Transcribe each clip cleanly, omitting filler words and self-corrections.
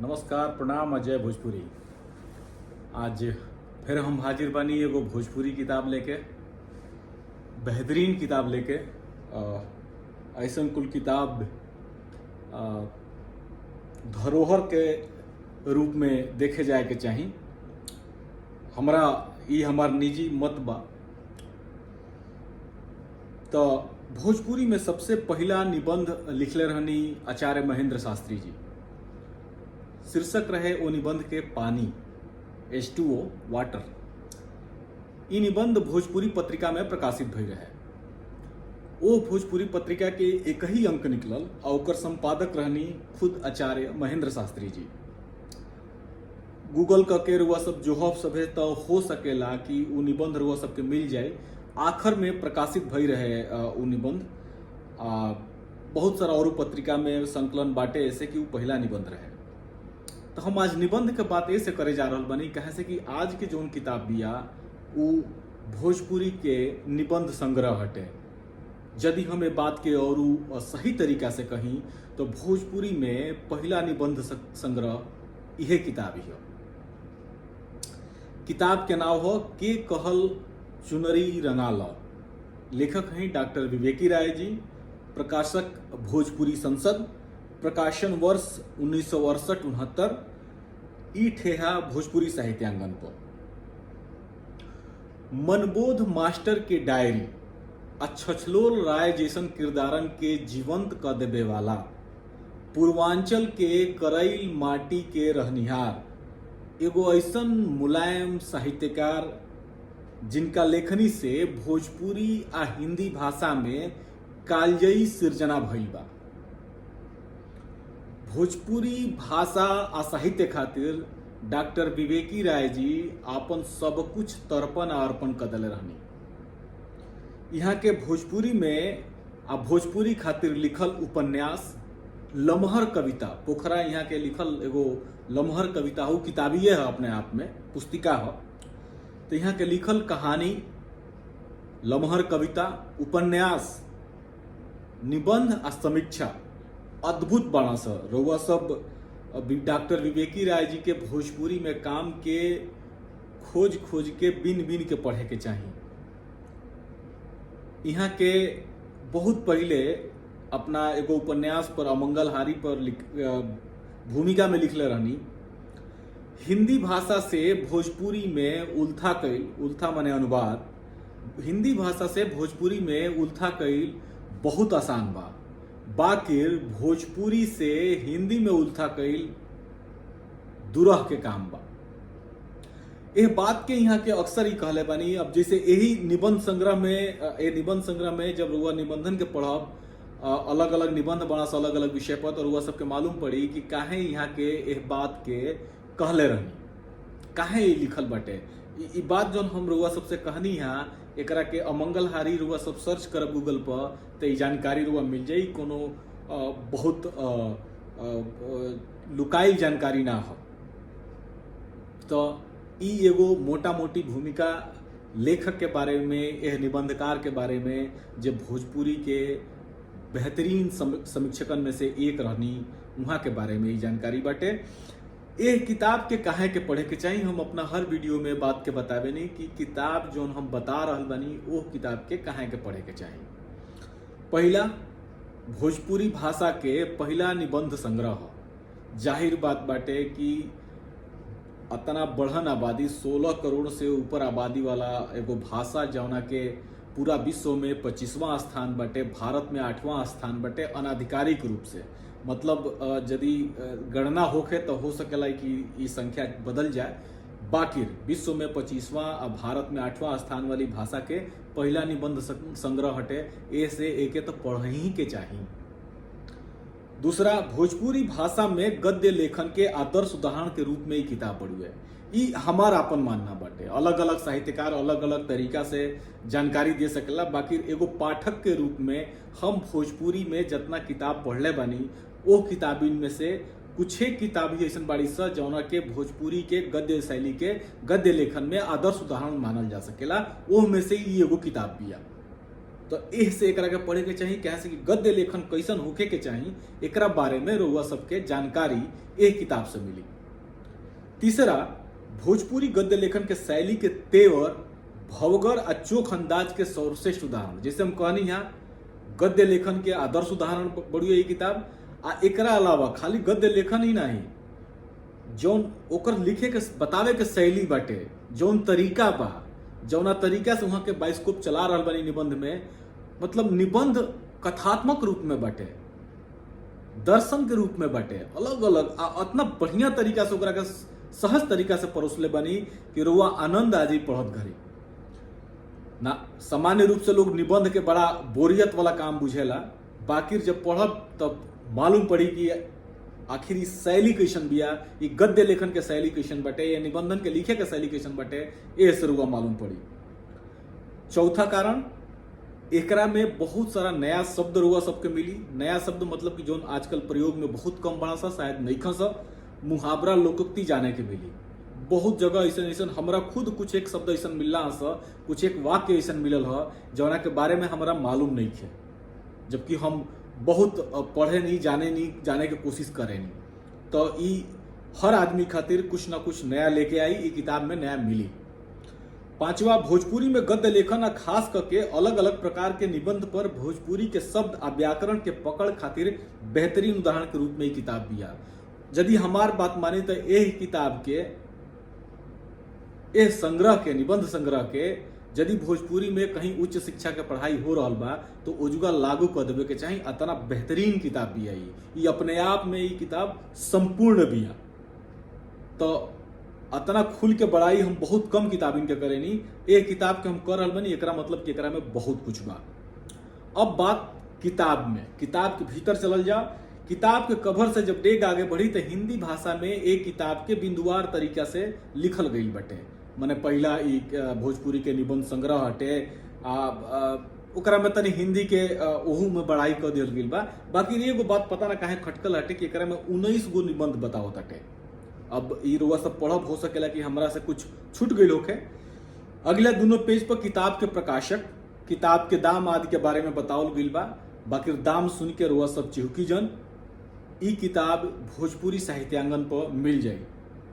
नमस्कार, प्रणाम। अजय भोजपुरी। आज फिर हम हाजिर बानी एगो भोजपुरी किताब लेके, बेहतरीन किताब लेके। ऐसन कुल किताब धरोहर के रूप में देखे जाए के चाही। हमरा ई हमार निजी मत बा। तो भोजपुरी में सबसे पहला निबंध लिखले रहनी आचार्य महेंद्र शास्त्री जी। शीर्षक रहे वो निबंध के पानी, H2O, वाटर। ई निबंध भोजपुरी पत्रिका में प्रकाशित भई रहे। वो भोजपुरी पत्रिका के एक ही अंक निकलल और ओकर संपादक रहनी खुद आचार्य महेंद्र शास्त्री जी। गूगल के रुआ सब जोहब सभे तो हो सकेला कि वो निबंध रुआ सबके मिल जाए। आखिर में प्रकाशित भई रहे वो निबंध। बहुत सारा और पत्रिका में संकलन बाटे ऐसे कि वो पहला निबंध रहे। तो हम आज निबंध के बात ऐसे करे जा रहा बनी कहे से कि आज के जोन किताब बिया वो भोजपुरी के निबंध संग्रह हटे। यदि हम ये बात के और सही तरीका से कहीं तो भोजपुरी में पहला निबंध संग्रह यह किताब ही हो। किताब के नाम हो के कहल चुनरी रंगाला। लेखक हैं डॉक्टर विवेकी राय जी। प्रकाशक भोजपुरी संसद। प्रकाशन वर्ष 1968-69। ई ठेहा भोजपुरी साहित्यांगन पर। मनबोध मास्टर के डायरी अच्छछलोल राय जैसन किरदारन के जीवंत क देवे वाला, पूर्वांचल के करैल माटी के रहनिहार एगो ऐसन मुलायम साहित्यकार जिनका लेखनी से भोजपुरी आ हिंदी भाषा में कालजयी सृजना भइल बा। भोजपुरी भाषा आ साहित्य खातिर डॉक्टर विवेकी राय जी आपन सब कुछ तर्पण आ अर्पण कर दिले रहनी। यहाँ के भोजपुरी में आ भोजपुरी खातिर लिखल उपन्यास, लमहर कविता, पोखरा यहाँ के लिखल एगो लमहर कविता हो, किताबिये है अपने आप में, पुस्तिका हो। तो यहाँ के लिखल कहानी, लमहर कविता, उपन्यास, निबंध आ समीक्षा अद्भुत बना सर। रउआ सब डॉक्टर विवेकी राय जी के भोजपुरी में काम के खोज के बिन के पढ़े के चाहिए। यहाँ के बहुत पहले अपना एगो उपन्यास पर अमंगल हारी पर भूमिका में लिखले रहनी। हिंदी भाषा से भोजपुरी में उल्था माने अनुवाद, हिंदी भाषा से भोजपुरी में उल्था कईल बहुत आसान बा। बाकिर भोजपुरी से हिंदी में उल्था कईल दुरह के काम बा। यह बात के यहाँ के अक्सर ही कहले बानी। अब जैसे यही निबंध संग्रह में जब रुआ निबंधन के पढ़ब, अलग अलग निबंध बना से अलग अलग विषय पर, तो रुआ सबके मालूम पड़ी कि काहे यहाँ के यह बात के कहले रहनी, काहे ये लिखल बाटे। ई बात जो हम रुआ सबसे कहनी है, एकरा के अमंगल हारी रुआ सब सर्च करब गूगल पर तो ये जानकारी रुआ मिल जाई। कोनो बहुत लुकाई जानकारी ना हो। तो ई एगो मोटा मोटी भूमिका लेखक के बारे में, यह निबंधकार के बारे में, जो भोजपुरी के बेहतरीन समीक्षकन में से एक रहनी, वहाँ के बारे में ये जानकारी बाटे। ये किताब के काहे के पढ़े के चाहिए, हम अपना हर वीडियो में बात के बतावे नहीं कि किताब जो हम बता रहल बानी वो किताब के काहे के पढ़े के चाहिए। पहला, भोजपुरी भाषा के पहला निबंध संग्रह। जाहिर बात बाटे कि अतना बढ़न आबादी, 16 करोड़ से ऊपर आबादी वाला एगो भाषा जौना के पूरा विश्व में 25वां स्थान बाटे, भारत में 8वां स्थान बाटे अनाधिकारिक रूप से। मतलब यदि गणना होखे तो हो सकेला कि ये संख्या बदल जाए। बाकी विश्व में 25वां और भारत में 8वां स्थान वाली भाषा के पहला निबंध संग्रह हटे। ऐसे एके तो पढ़ ही के चाहिए। दूसरा, भोजपुरी भाषा में गद्य लेखन के आदर्श उदाहरण के रूप में ये किताब पढ़ी है। ये हमारा अपन मानना बाटे। अलग अलग साहित्यकार अलग अलग तरीका से जानकारी दे सकेला। बाकी एगो पाठक के रूप में हम भोजपुरी में जितना किताब पढ़ले बानी वो किताबिन में से कुछ एक किताब ऐसा बाड़ी सा जौना के भोजपुरी के गद्य शैली के गद्य लेखन में आदर्श उदाहरण मानल जा सकेला। वो में से ये एगो किताब बिया। तो एह से एकरा के पढ़े के चाहिए, कैसे कि गद्य लेखन कैसन होके के चाहिए एकरा बारे में रउआ सबके जानकारी एक किताब से मिली। तीसरा, भोजपुरी गद्य लेखन के शैली के तेवर, भवगर आ चोख अंदाज के सर्वश्रेष्ठ उदाहरण। जैसे हम कहनी यहाँ गद्य लेखन के आदर्श उदाहरण बढ़िया ये किताब। आ एकरा अलावा खाली गद्य लेखन ही नहीं, जौन ओकर लिखे के बतावे के शैली बाटे, जौन तरीका बा, जौना तरीका से वहाँ के बाइस्कोप चला रहल बानी निबंध में, मतलब निबंध कथात्मक रूप में बाटे, दर्शन के रूप में बाटे, अलग अलग इतना बढ़िया तरीका से ओकरा के सहज तरीका से परोसले बनी कि रुआ आनंद आ जाई पढ़त घड़ी ना। सामान्य रूप से लोग निबंध के बड़ा बोरियत वाला काम बुझेला, बाकी जब पढ़ब तब मालूम पड़ी कि आखिर इस शैली कैसन बिया, ये गद्य लेखन के शैली कैसन बटे, या निबंधन के लिखे के शैली कैसन बटे, ये से रुआ मालूम पड़ी। चौथा कारण, एकरा में बहुत सारा नया शब्द रुआ सबके मिली। नया शब्द मतलब कि जो आजकल प्रयोग में बहुत कम बड़ा सा, शायद नहीं सा, मुहावरा लोकोक्ति जाने के मिली। बहुत जगह ऐसा हमरा खुद कुछ एक शब्द ऐसा मिलला सा, कुछ एक वाक्य ऐसा मिलल है जौना के बारे में हमरा मालूम नहीं है, जबकि हम बहुत पढ़े नहीं, जाने की कोशिश करें नहीं। तो ये हर आदमी खातिर कुछ ना कुछ नया लेके आई, ये किताब में नया मिली। पांचवा, भोजपुरी में गद्य लेखन आ खास करके अलग अलग प्रकार के निबंध पर भोजपुरी के शब्द आ व्याकरण के पकड़ खातिर बेहतरीन उदाहरण के रूप में ये किताब बिया। यदि हमार बात मानी तो यह किताब के, यह संग्रह के, निबंध संग्रह के, यदि भोजपुरी में कहीं उच्च शिक्षा के पढ़ाई हो रहा बा तो ओजुगा लागू कर देवे के चाहिए। इतना बेहतरीन किताब बिया ये अपने आप में ये किताब संपूर्ण बिया। तो इतना खुल के बड़ाई हम बहुत कम किताब इनके करेनी, एक किताब के हम कर रहल बनी, एकरा मतलब कि एकरा में बहुत कुछ बा। अब बात किताब में, किताब के भीतर चलल जा। किताब के कवर से जब डेग आगे बढ़ी तो हिंदी भाषा में एक किताब के बिंदुवार तरीका से लिखल गई बटे। माने पहला भोजपुरी के निबंध संग्रह हटे, ओकरा में तनी हिंदी के ओहू में बड़ाई कर दियल गई बा। बाकी एगो बात पता ना काहे खटकल हटे कि एकरा में 19 गो निबंध बताओ ताटे। अब ई रुआ सब पढ़ब, हो सकेला कि हमरा से कुछ छूट गई होखे। अगला दोनों पेज पर किताब के प्रकाशक, किताब के दाम आदि के बारे में बतावल गई बा। बाकी दाम सुन के रुआ सब चिहुकी जन, ई किताब भोजपुरी साहित्यांगन पर मिल जाई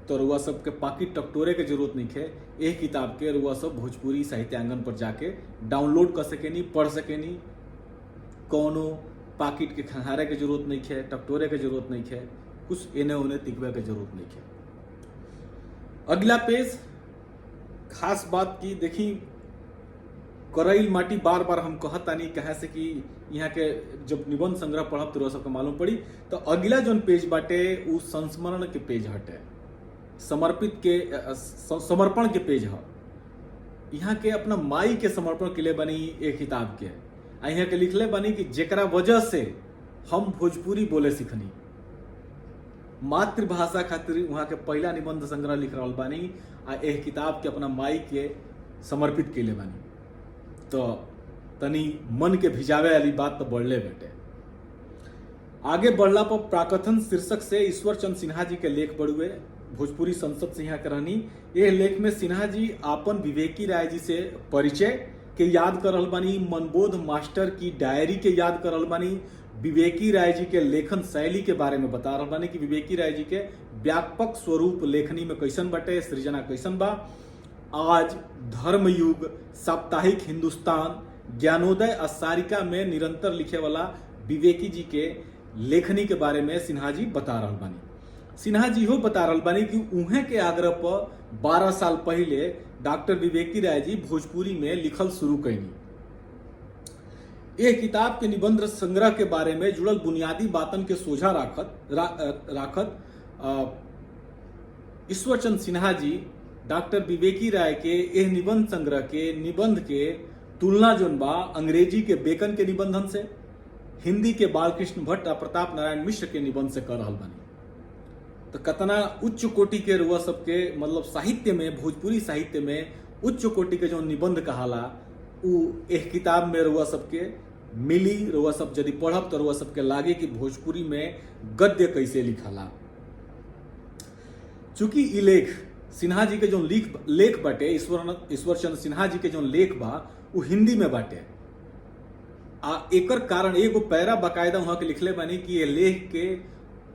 तो रुआ सब के पाकिट टकटोरे के जरूरत नहीं है। एक किताब के रुआ सब भोजपुरी साहित्यांगन पर जाके डाउनलोड कर सकेनी, पढ़ सकेनी। कोनो पाकिट के खंगारे के जरूरत नहीं है, टकटोरे के जरूरत नहीं है, कुछ एने ओने तिकवे के जरूरत नहीं है। अगला पेज, खास बात की देखी, करैल माटी बार बार हम कहतानी कहे से कि यहाँ के जब निबंध संग्रह पढ़ब तो सबके मालूम पड़ी। तो अगला जो पेज बाटे वो संस्मरण के पेज हटे, समर्पित के समर्पण के पेज है। यहाँ के अपना माई के समर्पण के लिए बनी एक किताब के, यहाँ के लिखले बनी कि जेकरा वजह से हम भोजपुरी बोले सीखनी, मातृभाषा खातिर वहाँ के पहला निबंध संग्रह लिख रहा बानी। एक किताब के अपना माई के समर्पित के लिए बानी। तो तनी मन के भिजावे वाली बात तो बढ़ले बेटे। आगे बढ़ला पर प्राकथन शीर्षक से ईश्वर चंद्र सिन्हा जी के लेख बढ़ुए, भोजपुरी संसद से यहाँ के रहनी। यह लेख में सिन्हा जी आपन विवेकी राय जी से परिचय के याद कर रहल बानी, मनबोध मास्टर की डायरी के याद कर रहल बानी, विवेकी राय जी के लेखन शैली के बारे में बता रहल बानी कि विवेकी राय जी के व्यापक स्वरूप लेखनी में कैसन बटे, सृजना कैसन बा। आज, धर्मयुग, साप्ताहिक हिंदुस्तान, ज्ञानोदय और सारिका में निरंतर लिखे वाला विवेकी जी के लेखनी के बारे में सिन्हा जी बता रहल बानी। सिन्हा जी हो बता रहल बानी कि उन्हें के आग्रह पर 12 साल पहले डॉक्टर विवेकी राय जी भोजपुरी में लिखल शुरू कैनी। यह किताब के निबंध संग्रह के बारे में जुड़ल बुनियादी बातन के सोझा राखत ईश्वर चंद्र सिन्हा जी डॉक्टर विवेकी राय के यह निबंध संग्रह के निबंध के तुलना जोन बा अंग्रेजी के बेकन के निबंधन से, हिंदी के बालकृष्ण भट्ट और प्रताप नारायण मिश्र के निबंध से कर रहल बानी। तो कतना उच्च कोटि के रुआ सबके मतलब साहित्य में, भोजपुरी साहित्य में उच्च कोटि के जो निबंध कहाला उ एक किताब में रुआ सबके मिली। रुआ सब यदि पढ़ब तो रुआ सबके लागे कि भोजपुरी में गद्य कैसे लिखाला। चूंकि ई लेख सिन्हा जी के जो लेख बाटे, ईश्वर चंद्र सिन्हा जी के जो लेख बा वो हिंदी में बाटे, आ एकर कारण एगो पैरा बाकायदा वहाँ के लिखले बानी कि ये लेख के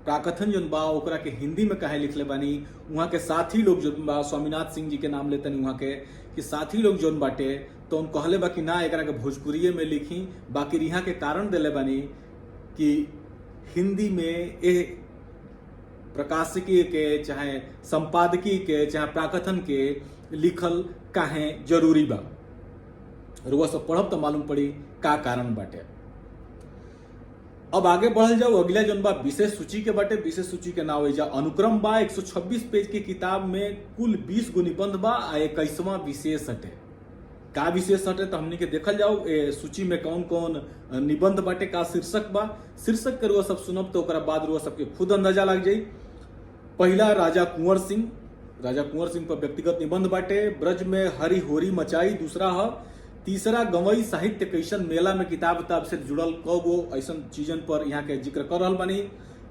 प्राकथन जौन बा ओकरा के हिंदी में काहे लिखले बानी। वहाँ के साथी लोग जौन बा, स्वामीनाथ सिंह जी के नाम लेतनी वहाँ के, कि साथी लोग जौन बाटे तो उन कहले बा कि ना एकरा के भोजपुरिये में लिखी। बाकी यहाँ के कारण दिले बानी कि हिंदी में ए प्रकाशिकी के चाहे संपादकीय के चाहे प्राकथन के लिखल काहे जरूरी बा। रुआ सब पढ़ब तो मालूम पड़ी का कारण बाटे। अब आगे बढ़ल जाओ, अगला जौन बा विशेष सूची के बाटे। विशेष सूची के नाम जा अनुक्रम बा। 126 पेज की किताब में कुल 20 गो निबंध बा आ 21वां विशेष हटे। का विशेष हटे तो हमनी के देखल जाओ ए सूची में कौन कौन निबंध बाटे, का शीर्षक बा। शीर्षक के रुआ सब सुनब तो ओकरा बाद रुआ सबके खुद अंदाजा लग जाई। पहला राजा कुंवर सिंह पर व्यक्तिगत निबंध बाटे। ब्रज में हरि होरी मचाई दूसरा है। तीसरा गवई साहित्य कैसन मेला में किताब से जुड़ल कगो ऐसा चीजन पर यहाँ के जिक्र कर रहल बानी।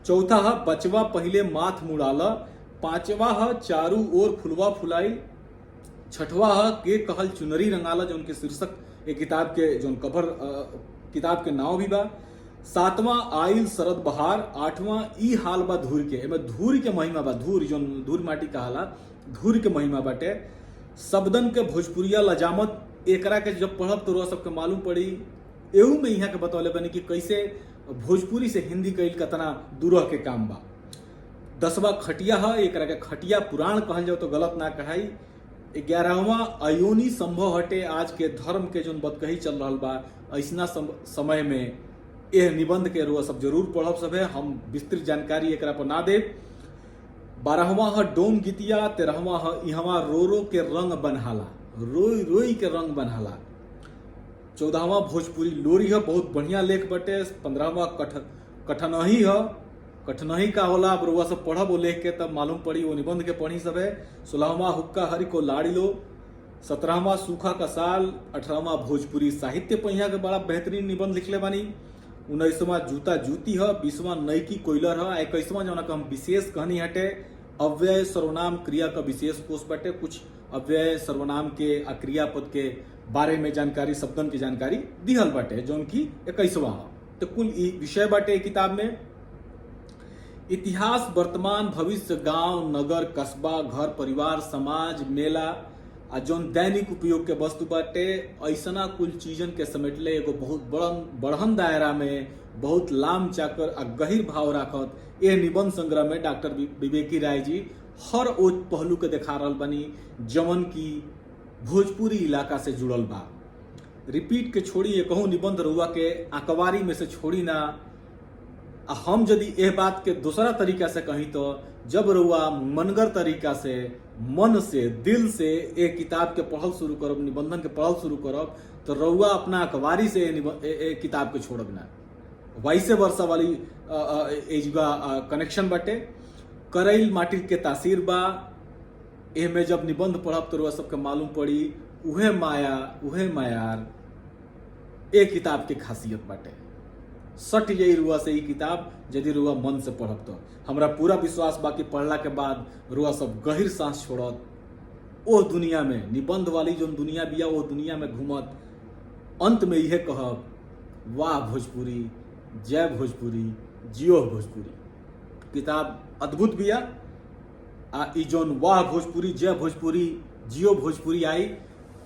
चौथा है बचवा पहले माथ मुड़ाला। पांचवा है चारू ओर फुलवा फुलाई। छठवा है के कहल चुनरी रंगाला, जो उनके शीर्षक एक किताब के जो कवर किताब के नाव भी बा। सातवां आइल शरद बहार। आठवां ई हाल बा धूर के, एमे धूर के महिमा बा। धूर जो धूर माटी कहाला, धूर के महिमा बाटे। शब्दन के भोजपुरिया लजामत, एकरा के जब पढ़ब तो सबके मालूम पड़ी। एहू में यहाँ के बतौले बनी कि कैसे भोजपुरी से हिंदी कईल कतना दूरह के काम बा। 10वां खटिया है, एकरा के खटिया पुराण कहल जाओ तो गलत ना कहाई। 11वां अयोनी संभव हटे, आज के धर्म के जो बदकही चल रहा बा ऐसा समय में यह निबंध के रुआ सब जरूर पढ़ब सब है। हम विस्तृत जानकारी एकरा पर ना देव। 12वां है डोम गीतिया। 13वां है इहवा रो रो के रंग बनहाला, रोई रोई के रंग बनहाला। 14वां भोजपुरी लोरी है, बहुत बढ़िया लेख बटे। 15वां कठनही है। कठनही का होला अब रुआ सब पढ़ब वो लेख के तब मालूम पड़ी, वो निबंध के पढ़ी सब है। 16वां हुक्का हरि को लाड़ी लो। 17वां सूखा का साल। 18वां भोजपुरी साहित्य पर यहाँ के बड़ा बेहतरीन निबंध लिखले बानी। 19वां जूता जूती है। 20वां नईकी कोयलर है। 21वां जो हम विशेष कहनी हटे अव्यय सर्वनाम क्रिया का विशेष कोष बाटे। कुछ अव्यय सर्वनाम के क्रियापद के बारे में जानकारी, शब्दन की जानकारी दिहल बाटे, जो की 21वां है। तो कुल विषय बाटे किताब में इतिहास, वर्तमान, भविष्य, गांव, नगर, कस्बा, घर परिवार, समाज, मेला आ जौन दैनिक उपयोग के वस्तु बाटे ऐसा कुल चीजन के समेटले एगो बहुत बढ़न दायरा में बहुत लाम चाकर आ गहिर भाव राखत यह निबंध संग्रह में डॉक्टर विवेकी राय जी हर ओ पहलू के देखा रहल बनी जवन की भोजपुरी इलाका से जुड़ल बा। रिपीट के छोड़ी ये कहूँ निबंध रुआ के अकवारी में से छोड़ी ना। हम यदि यह बात के दूसरा तरीका से कहीं तो जब रुआ मनगर तरीका से, मन से, दिल से एक किताब के पढ़ल शुरू करब, निबंधन के पढ़ल शुरू करब तो रुआ अपना अखबारी से किताब के छोड़ब ना। वैसे वर्षा वाली एजुगा कनेक्शन बाटे। करैल माटी के तासीर बा। एमे जब निबंध पढ़ब तो रुआ सबके मालूम पड़ी उहे माया उहे मायार ए किताब के खासियत बाटे। सट जाई रुआ से ई किताब यदि रुआ मन से पढ़ब तो हमरा पूरा विश्वास बाकी पढ़ला के बाद रुआ सब गहिर सांस छोड़त ओ दुनिया में, निबंध वाली जो दुनिया बिया वो दुनिया में घूमत अंत में यह कहब वाह भोजपुरी, जय भोजपुरी, जियो भोजपुरी। किताब अद्भुत बिया। ई जोन वाह भोजपुरी, जय भोजपुरी, जियो भोजपुरी आई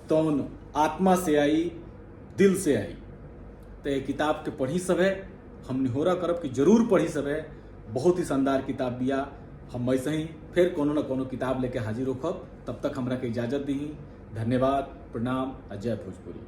तौन आत्मा से आई, दिल से आई। तो ये किताब के पढ़ी सब है, हम निहोरा करब कि जरूर पढ़ी सब है। बहुत ही शानदार किताब बिया। हम ऐसे ही फिर कोनो न कोनो किताब लेके हाजिर होखब। तब तक हमरा के इजाजत दी। धन्यवाद, प्रणाम, जय भोजपुरी।